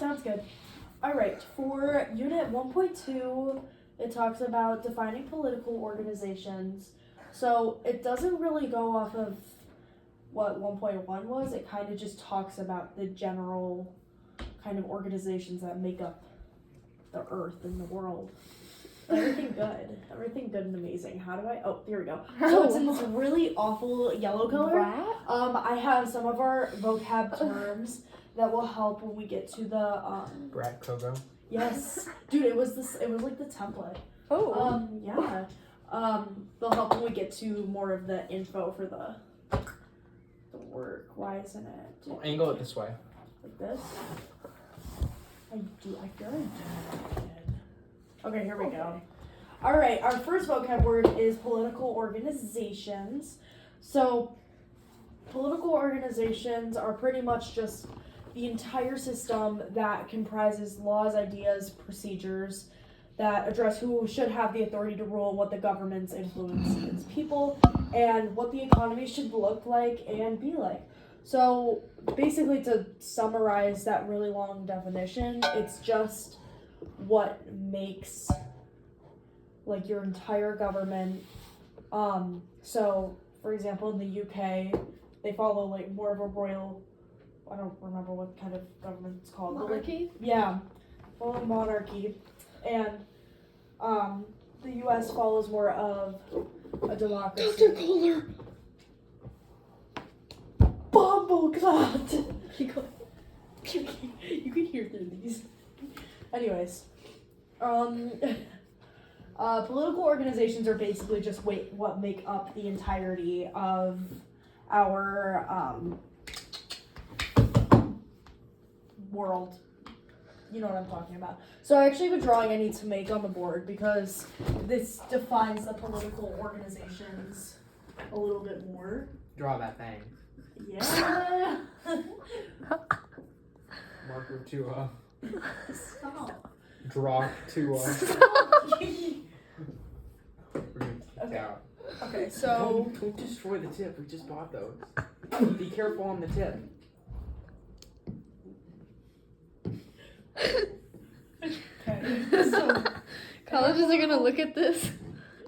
sounds good. All right, for Unit 1.2, it talks about defining political organizations. So it doesn't really go off of what 1.1 was. It kind of just talks about the general kind of organizations that make up the earth and the world. Everything good and amazing. How do I? Oh, here we go. So it's in this really awful yellow color. I have some of our vocab terms that will help when we get to the Brad Kogo. Yes, dude, it was like the template. Oh. Yeah. They'll help when we get to more of the info for the work. Why isn't it? Well, angle it this way. Like this? I feel like I did. Okay, here we go. All right, our first vocab word is political organizations. So, political organizations are pretty much just the entire system that comprises laws, ideas, procedures that address who should have the authority to rule, what the government's influence its people, and what the economy should look like and be like. So, basically, to summarize that really long definition, it's just what makes like your entire government. So for example, in the UK, they follow like more of a royal, I don't remember what kind of government it's called. Monarchy? But, like, yeah, follow monarchy, and the US follows more of a democracy. Dr. Kohler! Bumbleclot! You can hear through these. Anyways, political organizations are basically just what make up the entirety of our world. You know what I'm talking about. So I actually have a drawing I need to make on the board because this defines the political organizations a little bit more. Draw that thing. Yeah. Marker to Stop. draw to Okay. out. Okay, so Don't destroy the tip. We just bought those. Be careful on the tip. okay. So Colleges are gonna look at this.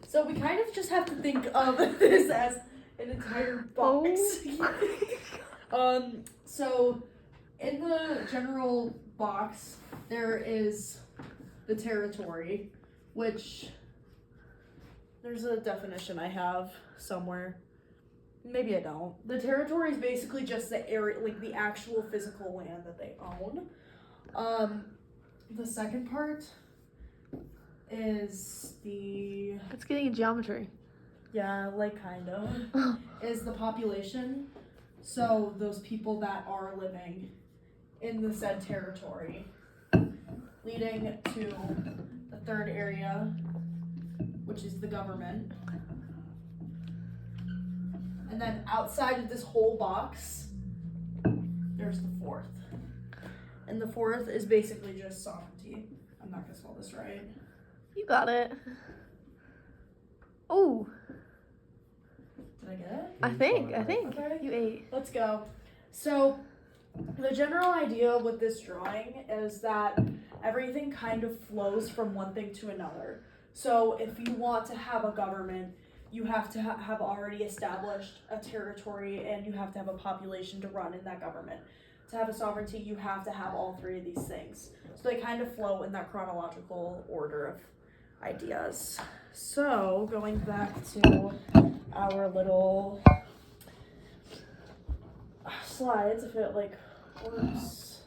So we kind of just have to think of this as an entire box. So in the general box, there is the territory, which there's a definition I have somewhere. Maybe I don't. The territory is basically just the area, like the actual physical land that they own. The second part is the It's getting in geometry. yeah, like kind of is the population. So those people that are living in the said territory, leading to the third area, which is the government. And then outside of this whole box, there's the fourth. And the fourth is basically just sovereignty. I'm not gonna spell this right. You got it. Oh, Did I get it? I think. Okay. You ate. Let's go. So, the general idea with this drawing is that everything kind of flows from one thing to another. So, if you want to have a government, you have to have already established a territory and you have to have a population to run in that government. To have a sovereignty, you have to have all three of these things. So, they kind of flow in that chronological order of ideas. So, going back to our little slides, if it like works.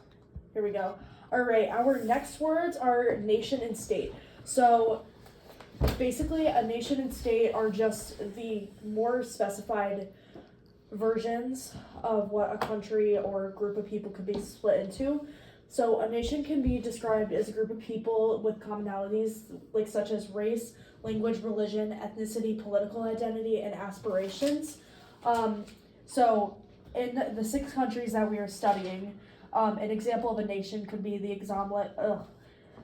Here we go. All right, our next words are nation and state. So basically a nation and state are just the more specified versions of what a country or a group of people could be split into. So a nation can be described as a group of people with commonalities like such as race, language, religion, ethnicity, political identity, and aspirations. So in the 6 countries that we are studying, an example of a nation could be the example.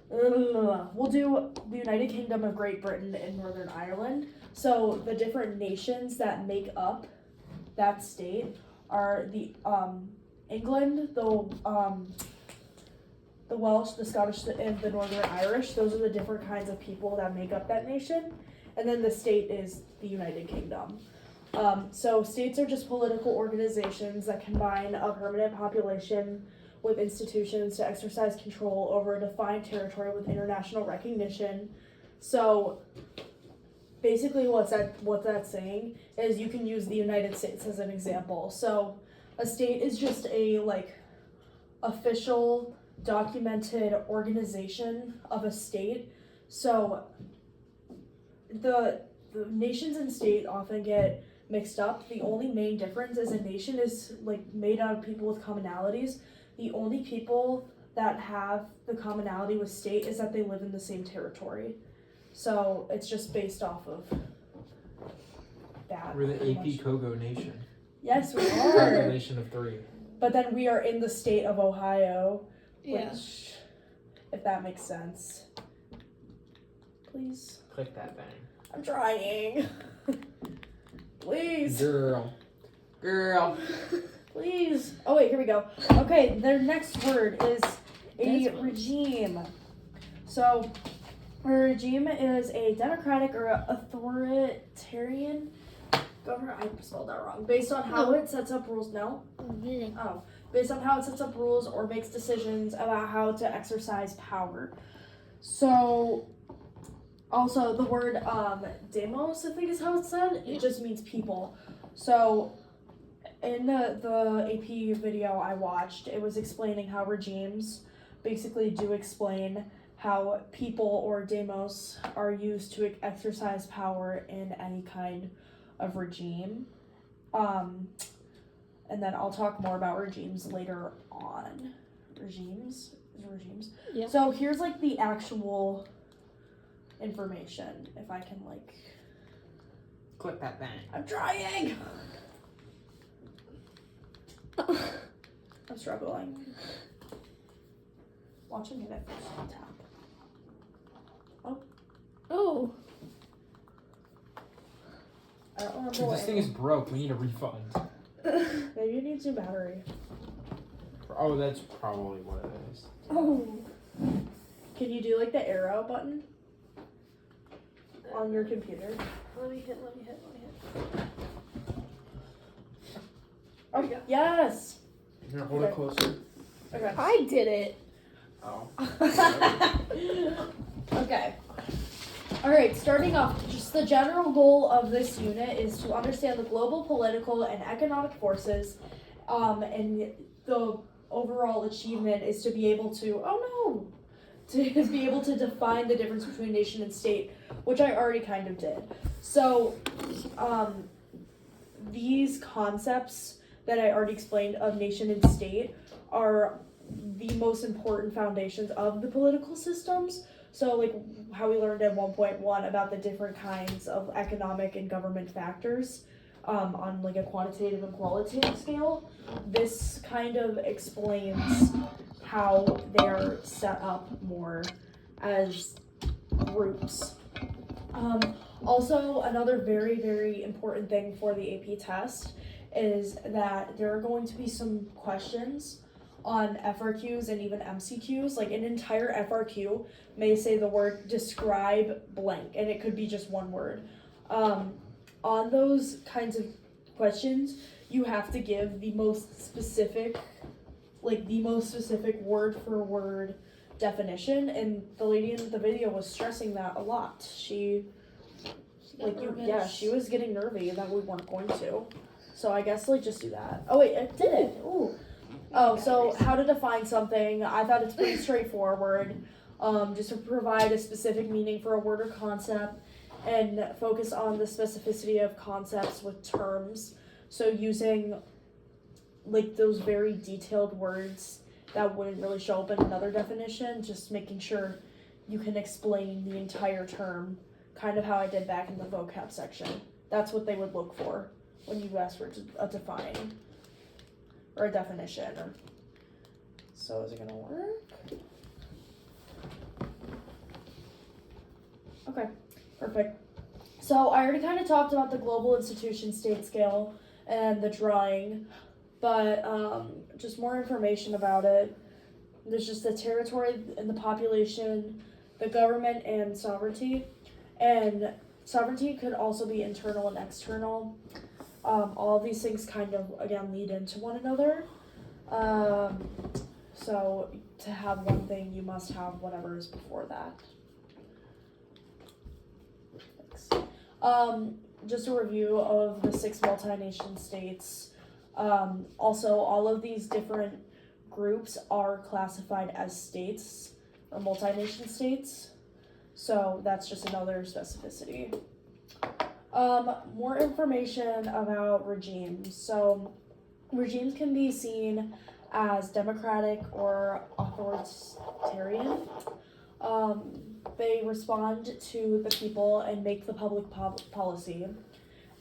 We'll do the United Kingdom of Great Britain and Northern Ireland. So the different nations that make up that state are the England, the the Welsh, the Scottish, and the Northern Irish. Those are the different kinds of people that make up that nation. And then the state is the United Kingdom. So states are just political organizations that combine a permanent population with institutions to exercise control over a defined territory with international recognition. So basically what that's saying is you can use the United States as an example. So a state is just a like official documented organization of a state. So the nations and state often get mixed up. The only main difference is a nation is like made out of people with commonalities. The only people that have the commonality with state is that they live in the same territory. So it's just based off of that. We're the pretty AP much. Kogo nation. Yes, we are. Population of 3. But then we are in the state of Ohio, Yeah. which, if that makes sense. Please. Click that bang. I'm trying. Please. Girl. Please. Oh wait, here we go. Okay, their next word is a That's one. regime. So, a regime is a democratic or authoritarian government. I spelled that wrong. Based on how No. it sets up rules. No. Oh, based on how it sets up rules or makes decisions about how to exercise power. So, also the word demos, I think is how it's said. It just means people. So, in the AP video I watched, it was explaining how regimes basically do explain how people or demos are used to exercise power in any kind of regime. And then I'll talk more about regimes later on. Regimes? Yeah. So here's like the actual information, if I can like... Click that bang. I'm trying! I'm struggling. Watching it at first tap. Oh. I don't remember Dude, what this thing is broke. We need a refund. Maybe it needs new battery. Oh, that's probably what it is. Oh. Can you do like the arrow button on your computer? Let me hit. Oh, yes! Here, hold it closer. Okay. I did it. Oh. Okay. Alright, starting off, just the general goal of this unit is to understand the global political and economic forces, and the overall achievement is to be able to, to be able to define the difference between nation and state, which I already kind of did. So, these concepts that I already explained of nation and state are the most important foundations of the political systems. So like how we learned in 1.1 about the different kinds of economic and government factors on like a quantitative and qualitative scale, this kind of explains how they're set up more as groups. Also, another very, very important thing for the AP test is that there are going to be some questions on FRQs and even MCQs. Like an entire FRQ may say the word describe blank, and it could be just one word. On those kinds of questions, you have to give the most specific word for word definition, and the lady in the video was stressing that a lot. She was getting nervy that we weren't going to. So I guess like just do that. Oh wait, it did it. Ooh. Oh, so how to define something. I thought it's pretty straightforward. Just to provide a specific meaning for a word or concept and focus on the specificity of concepts with terms. So using like those very detailed words that wouldn't really show up in another definition, just making sure you can explain the entire term, kind of how I did back in the vocab section. That's what they would look for when you ask for a define or a definition. So is it gonna work? Okay, perfect. So I already kind of talked about the global institution state scale and the drawing, but just more information about it. there's just the territory and the population, the government, and sovereignty. And sovereignty could also be internal and external. All of these things kind of, again, lead into one another. So to have one thing, you must have whatever is before that. Thanks. Just a review of the 6 multi-nation states. Also, all of these different groups are classified as states or multi-nation states. So that's just another specificity. More information about regimes. So regimes can be seen as democratic or authoritarian. They respond to the people and make the public policy,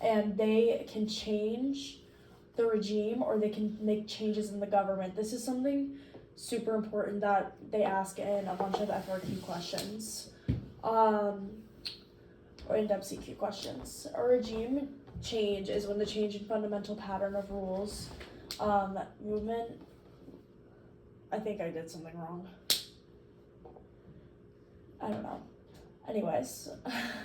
and they can change the regime or they can make changes in the government. This is something super important that they ask in a bunch of FRQ questions, or in-depth CQ questions. A regime change is when the change in fundamental pattern of rules, movement. I think I did something wrong. I don't know. Anyways,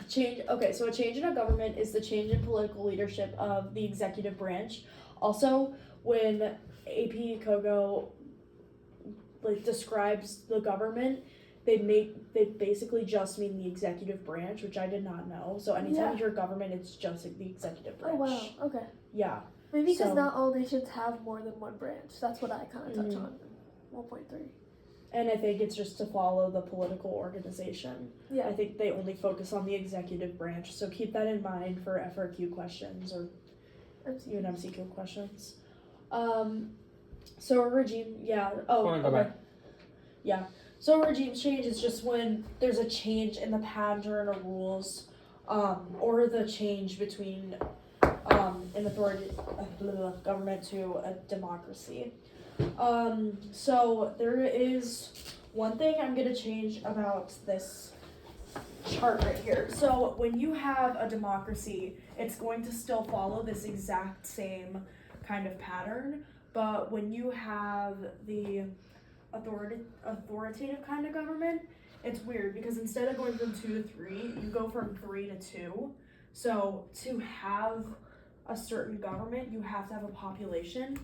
change. Okay, so a change in a government is the change in political leadership of the executive branch. Also, when AP Kogo describes the government, they basically just mean the executive branch, which I did not know. So anytime you hear government, it's just the executive branch. Oh wow. Okay. Yeah. Maybe because So- not all nations have more than one branch. That's what I kind of touch on. 1.3. And I think it's just to follow the political organization. Yeah. I think they only focus on the executive branch, so keep that in mind for FRQ questions or even MCQ questions. So a regime, So a regime change is just when there's a change in the pattern of rules, or the change between an authority government to a democracy. So there is one thing I'm gonna change about this chart right here. So when you have a democracy, it's going to still follow this exact same kind of pattern, but when you have the authoritative kind of government, it's weird because instead of going from 2 to 3, you go from 3 to 2. So to have a certain government, you have to have a population,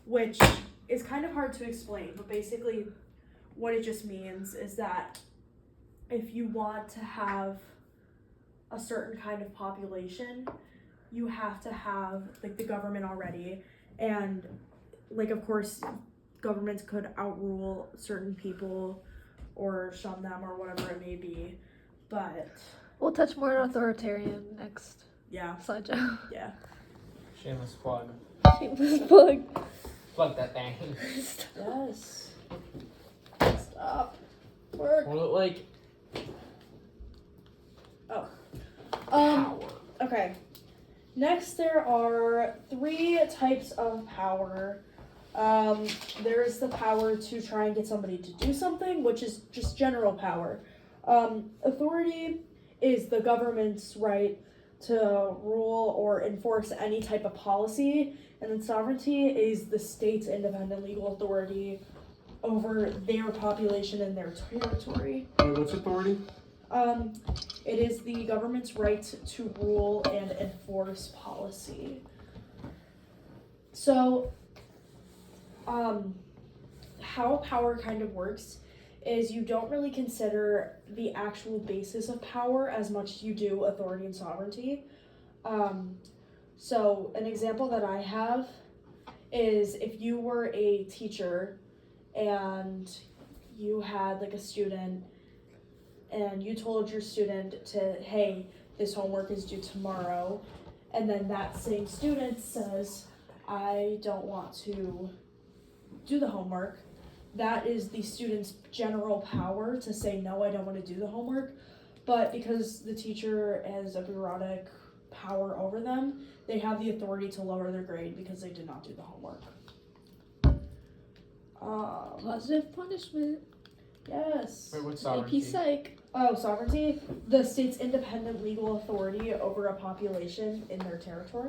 which is kind of hard to explain, but basically what it just means is that if you want to have a certain kind of population, you have to have the government already, and of course governments could outrule certain people or shun them or whatever it may be, but We'll touch more on authoritarian next yeah. Shameless plug. Shameless plug. Plug that thing. Yes. Stop. Work. Well, like power. Okay. Next, there are 3 types of power. There's the power to try and get somebody to do something, which is just general power. Authority is the government's right to rule or enforce any type of policy, and then sovereignty is the state's independent legal authority over their population and their territory. Wait, what's authority? It is the government's right to rule and enforce policy. So, how power kind of works is you don't really consider the actual basis of power as much as you do authority and sovereignty. So an example that I have is if you were a teacher and you had a student and you told your student hey, this homework is due tomorrow, and then that same student says, I don't want to do the homework, that is the student's general power to say, no, I don't want to do the homework. But because the teacher has a bureaucratic power over them, they have the authority to lower their grade because they did not do the homework. Positive punishment. Yes. Wait, what's AP sovereignty? Psych. Oh, sovereignty. The state's independent legal authority over a population in their territory.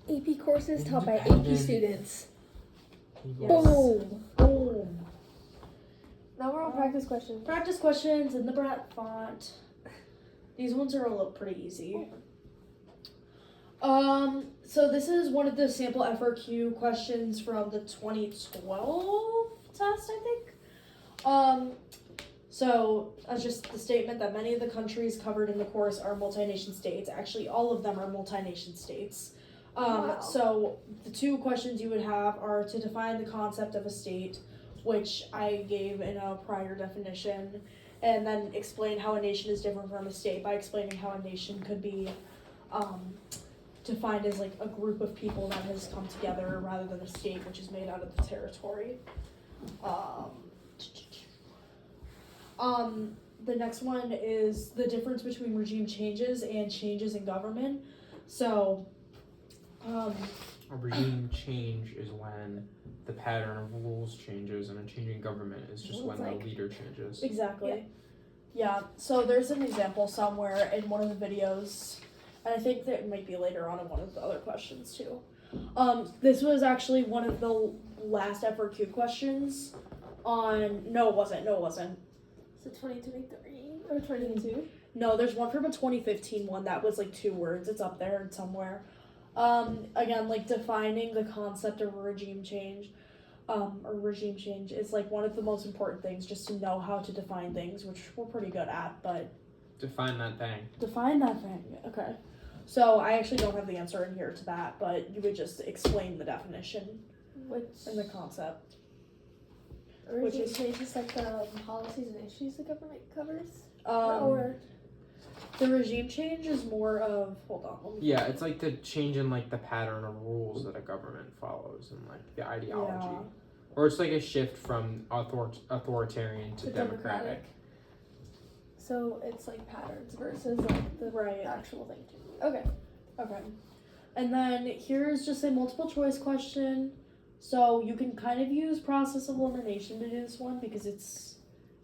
AP courses taught by AP Independent. students. Yes. Boom. Boom. Now we're on practice questions. Practice questions in the Brat font. These ones are pretty easy. So this is one of the sample FRQ questions from the 2012 test, I think. So just the statement that many of the countries covered in the course are multi-nation states. Actually, all of them are multi-nation states. Wow. So the two questions you would have are to define the concept of a state, which I gave in a prior definition, and then explain how a nation is different from a state by explaining how a nation could be defined as like a group of people that has come together rather than a state, which is made out of the territory. The next one is the difference between regime changes and changes in government. So, A regime change is when the pattern of rules changes, and a changing government is just when the leader changes. exactly. Yeah, so there's an example somewhere in one of the videos, and I think that it might be later on in one of the other questions too. This was actually one of the last FRQ questions on, no it wasn't. So 2023 or 2022? No, there's one from a 2015 one that was like 2 words. It's up there somewhere. Again, like defining the concept of a regime change, or regime change is like one of the most important things, just to know how to define things, which we're pretty good at, but Define that thing. define that thing. Okay. So I actually don't have the answer in here to that, but you would just explain the definition Which and the concept. which is- changes like the policies and issues the government covers? Um, Or the regime change is more of, hold on, let me Yeah, it's like the change in like the pattern of rules that a government follows and like the ideology. Yeah. Or it's like a shift from authoritarian to the democratic. So it's like patterns versus like the Right. actual thing. Okay. Okay. And then here's just a multiple choice question. So you can kind of use process of elimination to do this one because it's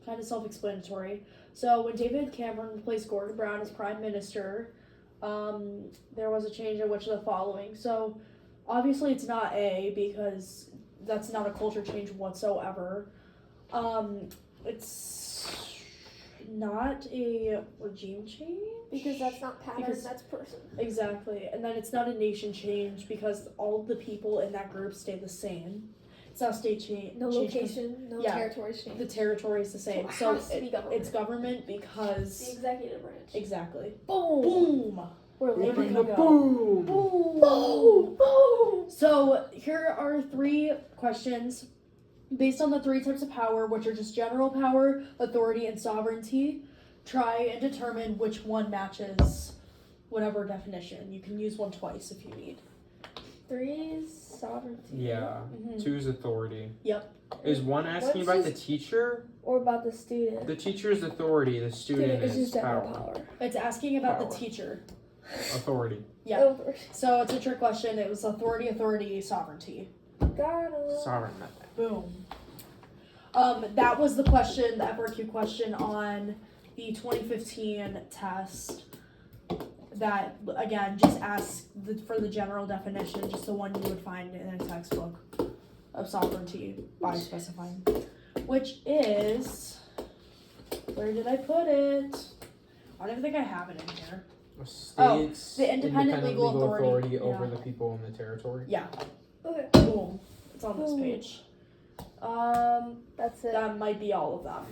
kind of self-explanatory. So when David Cameron replaced Gordon Brown as prime minister, there was a change in which of the following. So obviously it's not A because that's not a culture change whatsoever. It's not a regime change. Because that's not pattern, Because- that's person. Exactly. And then it's not a nation change because all of the people in that group stay the same. It's not a state change. No location, no Yeah. territory change. The territory is the same. So So it has to be government. it's government the because. executive branch. Exactly. Boom. Boom! We're There living. we the go. boom. Boom! Boom. Boom. So here are 3 questions based on the 3 types of power, which are just general power, authority, and sovereignty. Try and determine which one matches whatever definition. You can use one twice if you need. 3 is sovereignty. Yeah. Mhm. 2 is authority. Yep. Is 1 asking What's about the this- teacher? Or about the student. The teacher is authority. The student is is just general power. power. It's asking about Power. the teacher. Authority. Yeah. Oh, So it's a trick question. It was authority, sovereignty. got him. Sovereign method. Boom. That was the question, the FRQ question on the 2015 test. That again, just ask for the general definition, just the one you would find in a textbook of sovereignty by specifying, which is, where did I put it? I don't even think I have it in here. A state's the independent legal authority, over yeah. the people in the territory. Yeah. Okay. Boom. It's on this Boom. page. That's it. That might be all of them.